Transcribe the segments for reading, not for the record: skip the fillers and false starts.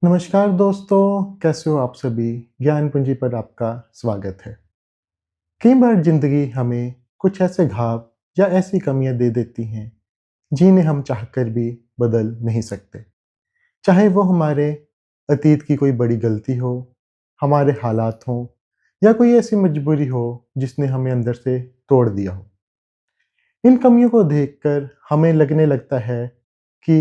नमस्कार दोस्तों, कैसे हो आप सभी? ज्ञान पूंजी पर आपका स्वागत है। कई बार ज़िंदगी हमें कुछ ऐसे घाव या ऐसी कमियां दे देती हैं, जिन्हें हम चाहकर भी बदल नहीं सकते। चाहे वो हमारे अतीत की कोई बड़ी गलती हो, हमारे हालात हों या कोई ऐसी मजबूरी हो जिसने हमें अंदर से तोड़ दिया हो। इन कमियों को देखकर हमें लगने लगता है कि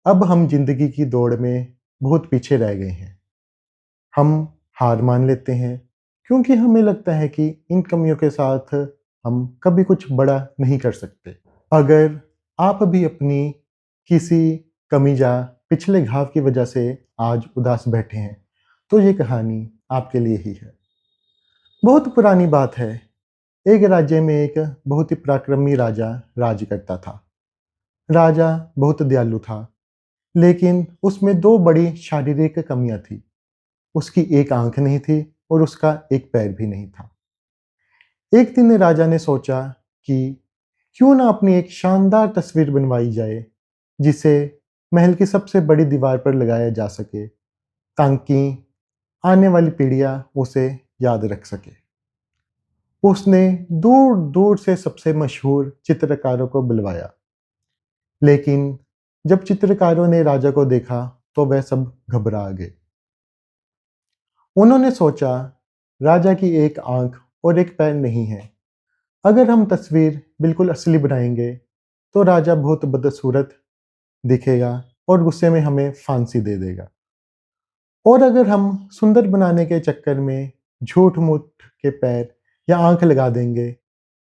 अब हम ज़िंदगी की दौड़ में बहुत पीछे रह गए हैं। हम हार मान लेते हैं क्योंकि हमें लगता है कि इन कमियों के साथ हम कभी कुछ बड़ा नहीं कर सकते। अगर आप भी अपनी किसी कमी या पिछले घाव की वजह से आज उदास बैठे हैं, तो ये कहानी आपके लिए ही है। बहुत पुरानी बात है। एक राज्य में एक बहुत ही पराक्रमी राजा राज करता था। राजा बहुत दयालु था, लेकिन उसमें दो बड़ी शारीरिक कमियां थी। उसकी एक आंख नहीं थी और उसका एक पैर भी नहीं था। एक दिन राजा ने सोचा कि क्यों ना अपनी एक शानदार तस्वीर बनवाई जाए, जिसे महल की सबसे बड़ी दीवार पर लगाया जा सके, ताकि आने वाली पीढ़ियां उसे याद रख सके। उसने दूर दूर से सबसे मशहूर चित्रकारों को बुलवाया, लेकिन जब चित्रकारों ने राजा को देखा तो वह सब घबरा गए। उन्होंने सोचा, राजा की एक आंख और एक पैर नहीं है। अगर हम तस्वीर बिल्कुल असली बनाएंगे तो राजा बहुत बदसूरत दिखेगा और गुस्से में हमें फांसी दे देगा। और अगर हम सुंदर बनाने के चक्कर में झूठ मूठ के पैर या आंख लगा देंगे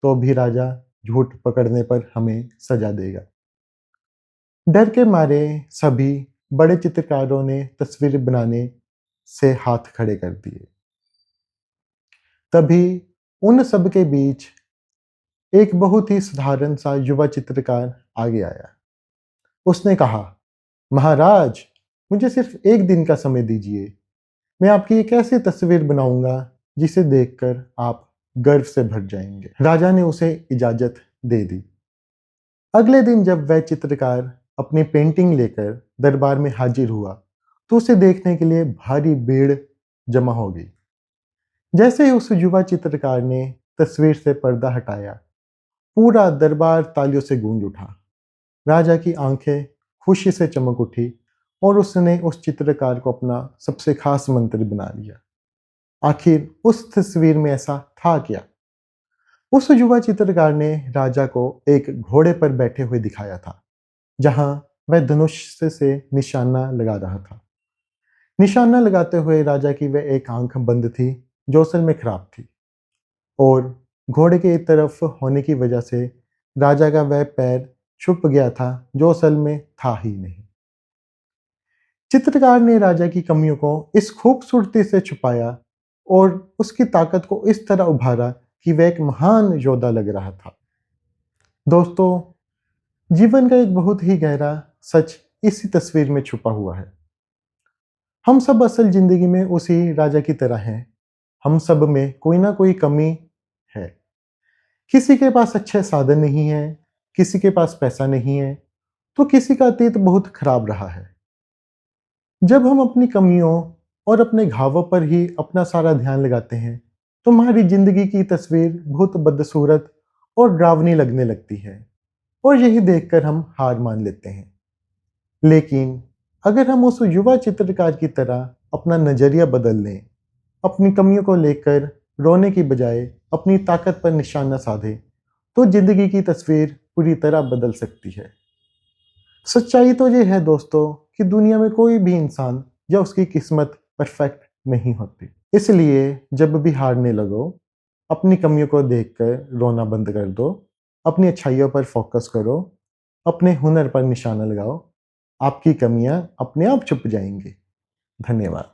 तो भी राजा झूठ पकड़ने पर हमें सजा देगा। डर के मारे सभी बड़े चित्रकारों ने तस्वीर बनाने से हाथ खड़े कर दिए। तभी उन सब के बीच एक बहुत ही साधारण सा युवा चित्रकार आगे आया। उसने कहा, महाराज, मुझे सिर्फ एक दिन का समय दीजिए। मैं आपकी एक ऐसी तस्वीर बनाऊंगा जिसे देखकर आप गर्व से भर जाएंगे। राजा ने उसे इजाजत दे दी। अगले दिन जब वह चित्रकार अपनी पेंटिंग लेकर दरबार में हाजिर हुआ, तो उसे देखने के लिए भारी भीड़ जमा हो गई। जैसे ही उस युवा चित्रकार ने तस्वीर से पर्दा हटाया, पूरा दरबार तालियों से गूंज उठा। राजा की आंखें खुशी से चमक उठी और उसने उस चित्रकार को अपना सबसे खास मंत्री बना लिया। आखिर उस तस्वीर में ऐसा था क्या? उस युवा चित्रकार ने राजा को एक घोड़े पर बैठे हुए दिखाया था, जहां वह धनुष से निशाना लगा रहा था। निशाना लगाते हुए राजा की वह एक आंख बंद थी, जो असल में खराब थी, और घोड़े की तरफ होने की वजह से राजा का वह पैर छुप गया था, जो असल में था ही नहीं। चित्रकार ने राजा की कमियों को इस खूबसूरती से छुपाया और उसकी ताकत को इस तरह उभारा कि वह एक महान योद्धा लग रहा था। दोस्तों, जीवन का एक बहुत ही गहरा सच इसी तस्वीर में छुपा हुआ है। हम सब असल जिंदगी में उसी राजा की तरह हैं। हम सब में कोई ना कोई कमी है। किसी के पास अच्छे साधन नहीं है, किसी के पास पैसा नहीं है, तो किसी का अतीत बहुत खराब रहा है। जब हम अपनी कमियों और अपने घावों पर ही अपना सारा ध्यान लगाते हैं, तो हमारी जिंदगी की तस्वीर बहुत बदसूरत और डरावनी लगने लगती है, और यही देखकर हम हार मान लेते हैं। लेकिन अगर हम उस युवा चित्रकार की तरह अपना नजरिया बदल लें, अपनी कमियों को लेकर रोने की बजाय अपनी ताकत पर निशाना साधें, तो जिंदगी की तस्वीर पूरी तरह बदल सकती है। सच्चाई तो ये है दोस्तों कि दुनिया में कोई भी इंसान या उसकी किस्मत परफेक्ट नहीं होती। इसलिए जब भी हारने लगो, अपनी कमियों को देखकर रोना बंद कर दो, अपनी अच्छाइयों पर फोकस करो, अपने हुनर पर निशाना लगाओ। आपकी कमियां अपने आप छुप जाएंगी। धन्यवाद।